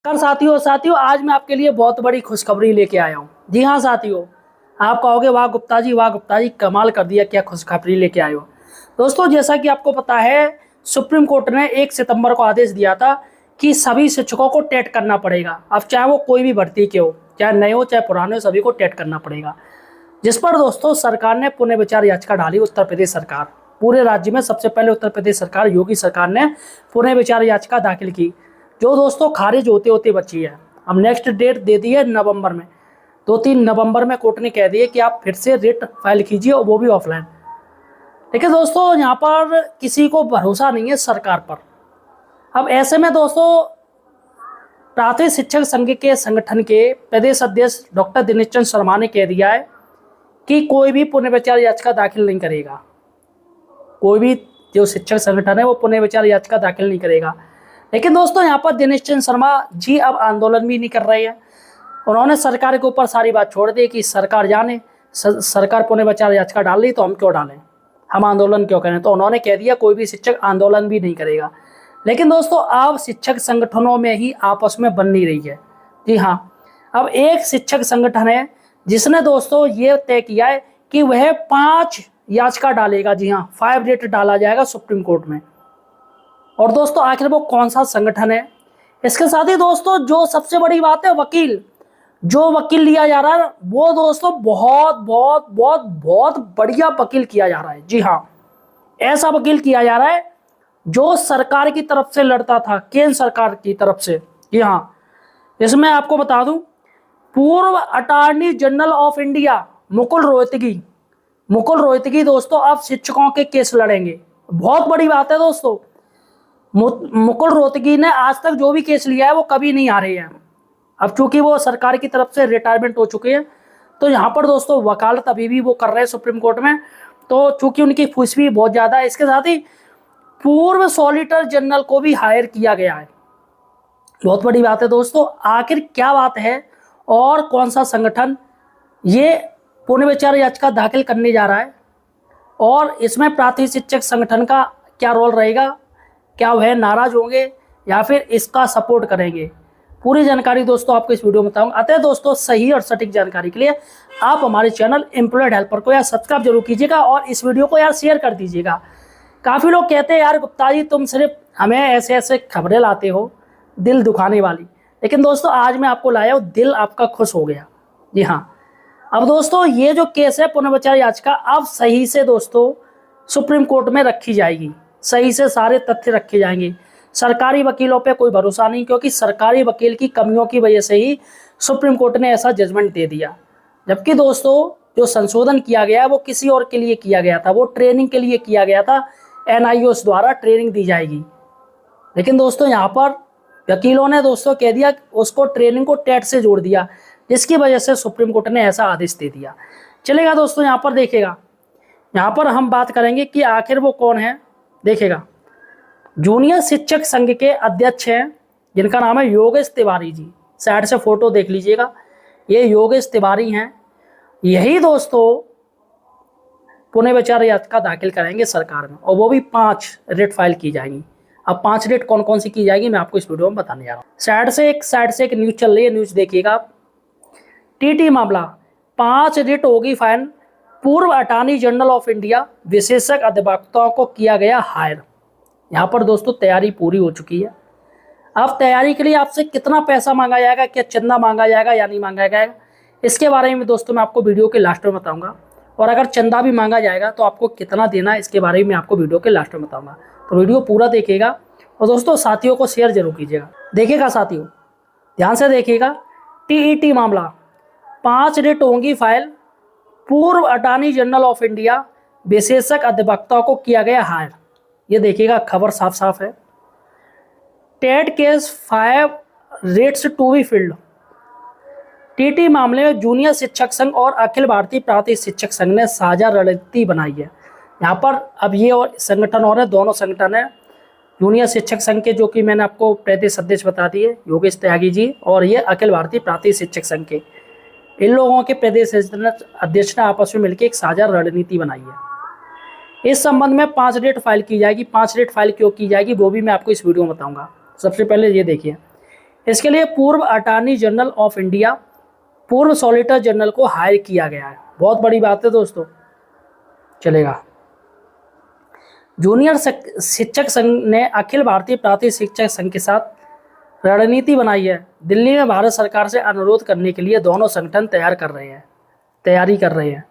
साथियों आज मैं आपके लिए बहुत बड़ी खुशखबरी लेके आया हूँ। जी हाँ साथियों, आप कहोगे वाह गुप्ता जी कमाल कर दिया, क्या खुशखबरी लेके आए हो। दोस्तों जैसा कि आपको पता है, सुप्रीम कोर्ट ने 1 सितंबर को आदेश दिया था कि सभी शिक्षकों को टेट करना पड़ेगा। अब चाहे वो कोई भी भर्ती के हो, चाहे नए हो चाहे पुराने हो, सभी को टेट करना पड़ेगा। जिस पर दोस्तों सरकार ने पुनर्विचार याचिका डाली। उत्तर प्रदेश सरकार, पूरे राज्य में सबसे पहले उत्तर प्रदेश सरकार, योगी सरकार ने पुनर्विचार याचिका दाखिल की, जो दोस्तों खारिज होते होते बची है। अब नेक्स्ट डेट दे दी है नवंबर में, 2-3 नवंबर में कोर्ट ने कह दिया कि आप फिर से रिट फाइल कीजिए, और वो भी ऑफलाइन। लेकिन दोस्तों यहाँ पर किसी को भरोसा नहीं है सरकार पर। अब ऐसे में दोस्तों प्राथमिक शिक्षक संघ के संगठन के प्रदेश अध्यक्ष डॉक्टर दिनेश चंद्र शर्मा ने कह दिया है कि कोई भी पुनर्विचार याचिका दाखिल नहीं करेगा। कोई भी जो शिक्षक संगठन है वो पुनर्विचार याचिका दाखिल नहीं करेगा। लेकिन दोस्तों यहाँ पर दिनेश चंद्र शर्मा जी अब आंदोलन भी नहीं कर रहे हैं। उन्होंने सरकार के ऊपर सारी बात छोड़ दी कि सरकार जाने, सरकार पुनर्विचार याचिका डाल रही तो हम क्यों डालें, हम आंदोलन क्यों करें। तो उन्होंने कह दिया कोई भी शिक्षक आंदोलन भी नहीं करेगा। लेकिन दोस्तों अब शिक्षक संगठनों में ही आपस में बन नहीं रही है। जी हाँ, अब एक शिक्षक संगठन है जिसने दोस्तों ये तय किया है कि वह 5 याचिका डालेगा। जी हाँ, 5 रेट डाला जाएगा सुप्रीम कोर्ट में। और दोस्तों आखिर वो कौन सा संगठन है। इसके साथ ही दोस्तों जो सबसे बड़ी बात है, वकील, जो वकील लिया जा रहा है वो दोस्तों बहुत बहुत बहुत बहुत बढ़िया वकील किया जा रहा है। जी हाँ, ऐसा वकील किया जा रहा है जो सरकार की तरफ से लड़ता था, केंद्र सरकार की तरफ से। जी हाँ, इसमें आपको बता दूं, पूर्व attorney general of India Mukul Rohatgi दोस्तों अब शिक्षकों के केस लड़ेंगे। बहुत बड़ी बात है दोस्तों। मुकुल रोहतगी ने आज तक जो भी केस लिया है वो कभी नहीं हारे हैं। अब चूंकि वो सरकार की तरफ से रिटायरमेंट हो चुके हैं, तो यहाँ पर दोस्तों वकालत अभी भी वो कर रहे हैं सुप्रीम कोर्ट में। तो चूंकि उनकी फीस भी बहुत ज़्यादा है, इसके साथ ही पूर्व सॉलिसिटर जनरल को भी हायर किया गया है। बहुत बड़ी बात है दोस्तों। आखिर क्या बात है और कौन सा संगठन ये पुनर्विचार याचिका दाखिल करने जा रहा है, और इसमें प्राथमिक शिक्षक संगठन का क्या रोल रहेगा, क्या वह नाराज होंगे या फिर इसका सपोर्ट करेंगे, पूरी जानकारी दोस्तों आपको इस वीडियो में बताऊंगा। अतः दोस्तों सही और सटीक जानकारी के लिए आप हमारे चैनल एम्प्लॉयड हेल्पर को यार सब्सक्राइब जरूर कीजिएगा, और इस वीडियो को यार शेयर कर दीजिएगा। काफ़ी लोग कहते हैं यार गुप्ता जी तुम सिर्फ हमें ऐसे ऐसे खबरें लाते हो दिल दुखाने वाली, लेकिन दोस्तों आज मैं आपको लाया हूँ, दिल आपका खुश हो गया। जी हाँ, अब दोस्तों ये जो केस है पुनर्विचार याचिका अब सही से दोस्तों सुप्रीम कोर्ट में रखी जाएगी, सही से सारे तथ्य रखे जाएंगे। सरकारी वकीलों पे कोई भरोसा नहीं, क्योंकि सरकारी वकील की कमियों की वजह से ही सुप्रीम कोर्ट ने ऐसा जजमेंट दे दिया। जबकि दोस्तों जो संशोधन किया गया है वो किसी और के लिए किया गया था, वो ट्रेनिंग के लिए किया गया था, NIOS द्वारा ट्रेनिंग दी जाएगी। लेकिन दोस्तों यहाँ पर वकीलों ने दोस्तों कह दिया, उसको ट्रेनिंग को टेट से जोड़ दिया, जिसकी वजह से सुप्रीम कोर्ट ने ऐसा आदेश दे दिया। चलेगा दोस्तों, यहाँ पर देखिएगा, यहाँ पर हम बात करेंगे कि आखिर वो कौन है। देखिएगा, जूनियर शिक्षक संघ के अध्यक्ष हैं जिनका नाम है योगेश तिवारी जी। साइड से फोटो देख लीजिएगा, ये योगेश तिवारी हैं। यही दोस्तों पुनर्विचार याचिका दाखिल करेंगे सरकार में, और वो भी 5 रेट फाइल की जाएंगी। अब 5 रेट कौन कौन सी की जाएगी मैं आपको इस वीडियो में बताने जा रहा हूँ। साइड से एक न्यूज चल रही है, न्यूज देखिएगा आप। TT मामला, 5 रेट होगी फाइन, पूर्व अटॉर्नी जनरल ऑफ इंडिया विशेषज्ञ अधिवक्ताओं को किया गया हायर। यहाँ पर दोस्तों तैयारी पूरी हो चुकी है। अब तैयारी के लिए आपसे कितना पैसा मांगा जाएगा, क्या चंदा मांगा जाएगा या नहीं मांगा जाएगा, इसके बारे में दोस्तों मैं आपको वीडियो के लास्ट में बताऊंगा। और अगर चंदा भी मांगा जाएगा तो आपको कितना देना है, इसके बारे में आपको वीडियो के लास्ट में बताऊंगा। तो वीडियो पूरा देखिएगा, और दोस्तों साथियों को शेयर जरूर कीजिएगा। देखिएगा साथियों, ध्यान से देखिएगा। TET मामला, 5 रेट होंगी फाइल, पूर्व अटॉर्नी जनरल ऑफ इंडिया विशेषज्ञ अधिवक्ताओं को किया गया हायर। ये देखिएगा, खबर साफ साफ है। TET case 5 rates to be filled. TT मामले में जूनियर शिक्षक संघ और अखिल भारतीय प्राथमिक शिक्षक संघ ने साझा रणनीति बनाई है। यहाँ पर अब ये और संगठन और है, दोनों संगठन है। जूनियर शिक्षक संघ के, जो कि मैंने आपको प्रदेश अध्यक्ष बता दिए योगेश त्यागी जी, और ये अखिल भारतीय प्राथमिक शिक्षक संघ के, इन लोगों के प्रदेश अध्यक्ष ने आपस में मिलकर एक साझा रणनीति बनाई है। इस संबंध में 5 रेट फाइल की जाएगी। 5 रेट फाइल क्यों की जाएगी वो भी मैं आपको इस वीडियो में बताऊंगा। सबसे पहले ये देखिए, इसके लिए पूर्व अटॉर्नी जनरल ऑफ इंडिया, पूर्व सॉलिसिटर जनरल को हायर किया गया है। बहुत बड़ी बात है दोस्तों, चलेगा। जूनियर शिक्षक संघ ने अखिल भारतीय प्राथमिक शिक्षक संघ के साथ रणनीति बनाई है। दिल्ली में भारत सरकार से अनुरोध करने के लिए दोनों संगठन तैयारी कर रहे हैं।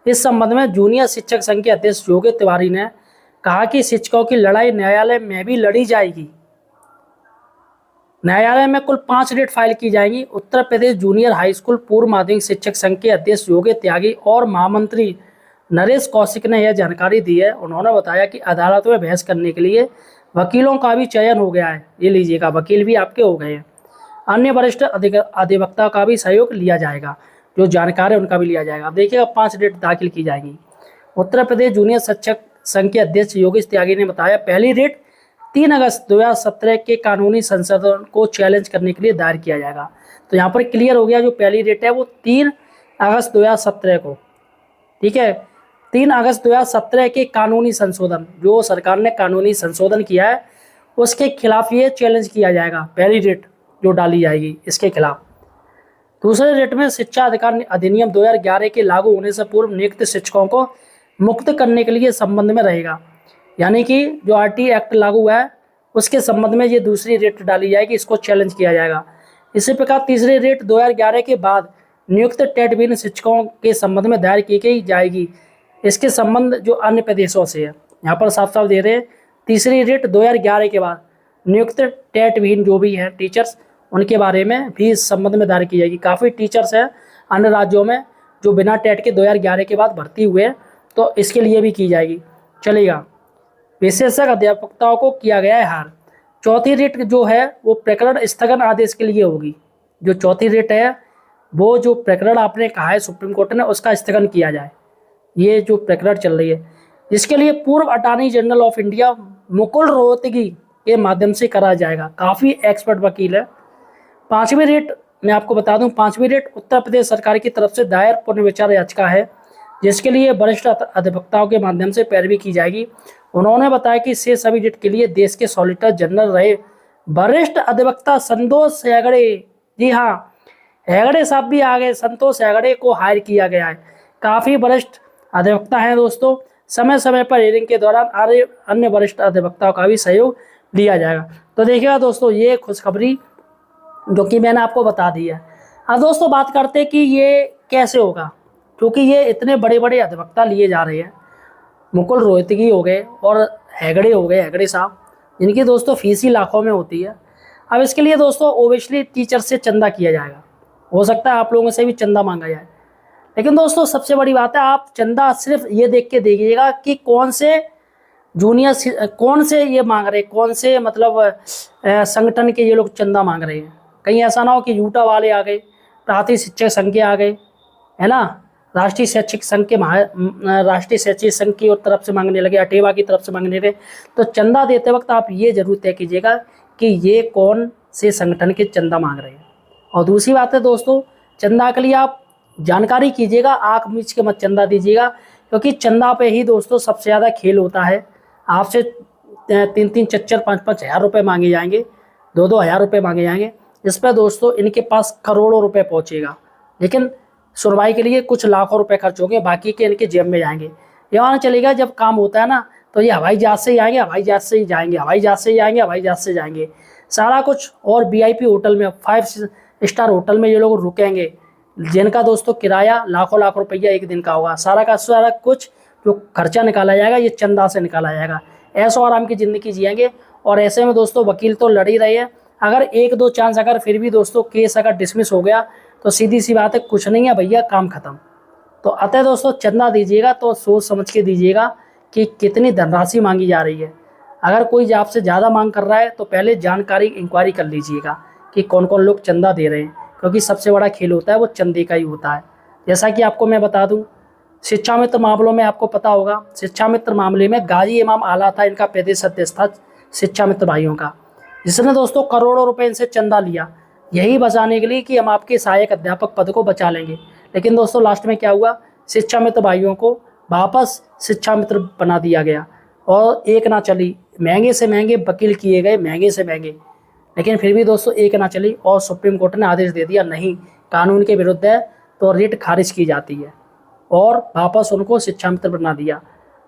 इस संबंध में जूनियर शिक्षक संघ के अध्यक्ष योगी तिवारी ने कहा कि शिक्षकों की लड़ाई न्यायालय में भी लड़ी जाएगी। न्यायालय में कुल 5 रिट फाइल की जाएंगी। Uttar Pradesh junior high school पूर्व माध्यमिक शिक्षक संघ के अध्यक्ष योगी त्यागी और महामंत्री नरेश कौशिक ने यह जानकारी दी है। उन्होंने बताया कि अदालतों में बहस करने के लिए वकीलों का भी चयन हो गया है। ये लीजिएगा, वकील भी आपके हो गए हैं। अन्य वरिष्ठ अधिवक्ता का भी सहयोग लिया जाएगा, जो जानकार है उनका भी लिया जाएगा। अब देखिएगा 5 रिट दाखिल की जाएंगी। उत्तर प्रदेश जूनियर शिक्षक संघ के अध्यक्ष योगेश त्यागी ने बताया, पहली रिट 3 अगस्त 2017 के कानूनी संशोधन को चैलेंज करने के लिए दायर किया जाएगा। तो यहाँ पर क्लियर हो गया, जो पहली रिट है वो 3 अगस्त 2017 को, ठीक है, 3 अगस्त 2017 के कानूनी संशोधन, जो सरकार ने कानूनी संशोधन किया है उसके खिलाफ ये चैलेंज किया जाएगा। पहली रिट जो डाली जाएगी इसके खिलाफ। दूसरे रिट में शिक्षा अधिकार अधिनियम 2011 के लागू होने से पूर्व नियुक्त शिक्षकों को मुक्त करने के लिए संबंध में रहेगा। यानी कि जो आरटी एक्ट लागू हुआ है उसके संबंध में ये दूसरी रिट डाली जाएगी, इसको चैलेंज किया जाएगा। इसी प्रकार तीसरी रिट 2011 के बाद नियुक्त टेटविन शिक्षकों के संबंध में दायर की जाएगी। इसके संबंध जो अन्य प्रदेशों से है, यहाँ पर साफ साफ दे रहे हैं। तीसरी रिट 2011 के बाद नियुक्त टेटविन जो भी हैं टीचर्स, उनके बारे में भी इस संबंध में दायर की जाएगी। काफ़ी टीचर्स हैं अन्य राज्यों में जो बिना टेट के 2011 के बाद भर्ती हुए हैं, तो इसके लिए भी की जाएगी। चलेगा। विशेषज्ञ अध्यापकों को किया गया है हार। चौथी रिट जो है वो प्रकरण स्थगन आदेश के लिए होगी। जो चौथी रिट है वो जो प्रकरण आपने कहा है सुप्रीम कोर्ट ने उसका स्थगन किया जाए, ये जो प्रकरण चल रही है, जिसके लिए पूर्व attorney general of India Mukul Rohatgi के माध्यम से करा जाएगा। काफ़ी एक्सपर्ट वकील है। 5वीं रिट मैं आपको बता दूं, 5वीं रिट उत्तर प्रदेश सरकार की तरफ से दायर पुनर्विचार याचिका है, जिसके लिए वरिष्ठ अधिवक्ताओं के माध्यम से पैरवी की जाएगी। उन्होंने बताया कि शेष सभी रिट के लिए देश के सॉलिसिटर जनरल रहे वरिष्ठ अधिवक्ता संतोष हेगड़े, जी हाँ हेगड़े साहब भी आ गए, संतोष हेगड़े को हायर किया गया है। काफ़ी वरिष्ठ अधिवक्ता हैं दोस्तों। समय समय पर हियरिंग के दौरान अन्य वरिष्ठ अधिवक्ताओं का भी सहयोग लिया जाएगा। तो देखिएगा दोस्तों, ये खुशखबरी जो कि मैंने आपको बता दी है। अब दोस्तों बात करते हैं कि ये कैसे होगा, क्योंकि ये इतने बड़े बड़े अधिवक्ता लिए जा रहे हैं। मुकुल रोहतगी हो गए और हेगड़े हो गए, हेगड़े साहब, जिनकी दोस्तों फीस ही लाखों में होती है। अब इसके लिए दोस्तों ओबियसली टीचर से चंदा किया जाएगा। हो सकता है आप लोगों से भी चंदा मांगा जाए, लेकिन दोस्तों सबसे बड़ी बात है आप चंदा सिर्फ ये देख के देखिएगा कि कौन से जूनियर, कौन से ये मांग रहे, कौन से मतलब संगठन के ये लोग चंदा मांग रहे हैं। कहीं ऐसा ना हो कि यूटा वाले आ गए, प्राथमिक शिक्षक संघ के आ गए, है ना, राष्ट्रीय शैक्षिक संघ के राष्ट्रीय शैक्षिक संघ की तरफ से मांगने लगे, अटेवा की तरफ से मांगने लगे। तो चंदा देते वक्त आप ये जरूर तय कीजिएगा कि ये कौन से संगठन के चंदा मांग रहे हैं। और दूसरी बात है दोस्तों, चंदा के लिए आप जानकारी कीजिएगा, आँख मीच के मत चंदा दीजिएगा, क्योंकि चंदा पे ही दोस्तों सबसे ज़्यादा खेल होता है। आपसे 3-3, 4-4, 5-5 हज़ार रुपये मांगे जाएंगे, 2-2 हज़ार रुपये मांगे जाएंगे। इस पर दोस्तों इनके पास करोड़ों रुपए पहुंचेगा, लेकिन सुनवाई के लिए कुछ लाखों रुपए खर्च होंगे, बाकी के इनके जेब में जाएंगे। ये माना चलेगा जब काम होता है ना, तो ये हवाई जहाज़ से ही आएंगे, हवाई जहाज़ से ही जाएंगे, हवाई जहाज़ से ही आएंगे, हवाई जहाज़ से जाएंगे, सारा कुछ। और VIP होटल में, 5 स्टार होटल में ये लोग रुकेंगे, जिनका दोस्तों किराया लाखों लाख रुपया एक दिन का होगा। सारा का सारा कुछ जो खर्चा निकाला जाएगा ये चंदा से निकाला जाएगा। ऐशो आराम की ज़िंदगी जिएंगे। और ऐसे में दोस्तों वकील तो लड़ ही रहे हैं। अगर 1-2 चांस अगर फिर भी दोस्तों केस अगर डिसमिस हो गया तो सीधी सी बात है, कुछ नहीं है भैया, काम खत्म। तो अतः दोस्तों चंदा दीजिएगा तो सोच समझ के दीजिएगा कि कितनी धनराशि मांगी जा रही है। अगर कोई आपसे ज़्यादा मांग कर रहा है तो पहले जानकारी इंक्वायरी कर लीजिएगा कि कौन कौन लोग चंदा दे रहे हैं, क्योंकि सबसे बड़ा खेल होता है वो चंदे का ही होता है। जैसा कि आपको मैं बता दूं, शिक्षा मित्र मामलों में आपको पता होगा, शिक्षा मित्र मामले में गाजी इमाम आला था, इनका प्रदेश अध्यक्ष था शिक्षा मित्र भाइयों का, जिसने दोस्तों करोड़ों रुपए इनसे चंदा लिया, यही बचाने के लिए कि हम आपके सहायक अध्यापक पद को बचा लेंगे। लेकिन दोस्तों लास्ट में क्या हुआ, शिक्षा मित्र भाइयों को वापस शिक्षा मित्र बना दिया गया और एक ना चली, महंगे से महंगे वकील किए गए, महंगे से महंगे, लेकिन फिर भी दोस्तों एक ना चली और सुप्रीम कोर्ट ने आदेश दे दिया नहीं, कानून के विरुद्ध है, तो रिट खारिज की जाती है और वापस उनको शिक्षा मित्र बना दिया।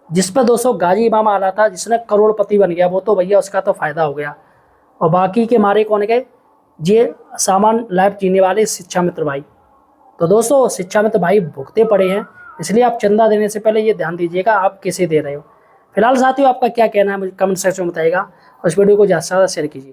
जिस पर दोस्तों गाजी इमाम आला था, जिसने करोड़पति बन गया, वो तो भैया उसका तो फायदा हो गया, और बाकी के मारे कौन गए, ये सामान लाइफ जीने वाले शिक्षा मित्र भाई। तो दोस्तों शिक्षा मित्र भाई भुगते पड़े हैं, इसलिए आप चंदा देने से पहले ये ध्यान दीजिएगा आप किसे दे रहे हो। फिलहाल साथियों आपका क्या कहना है मुझे कमेंट सेक्शन में बताइएगा, और इस वीडियो को ज़्यादा से ज़्यादा शेयर कीजिए।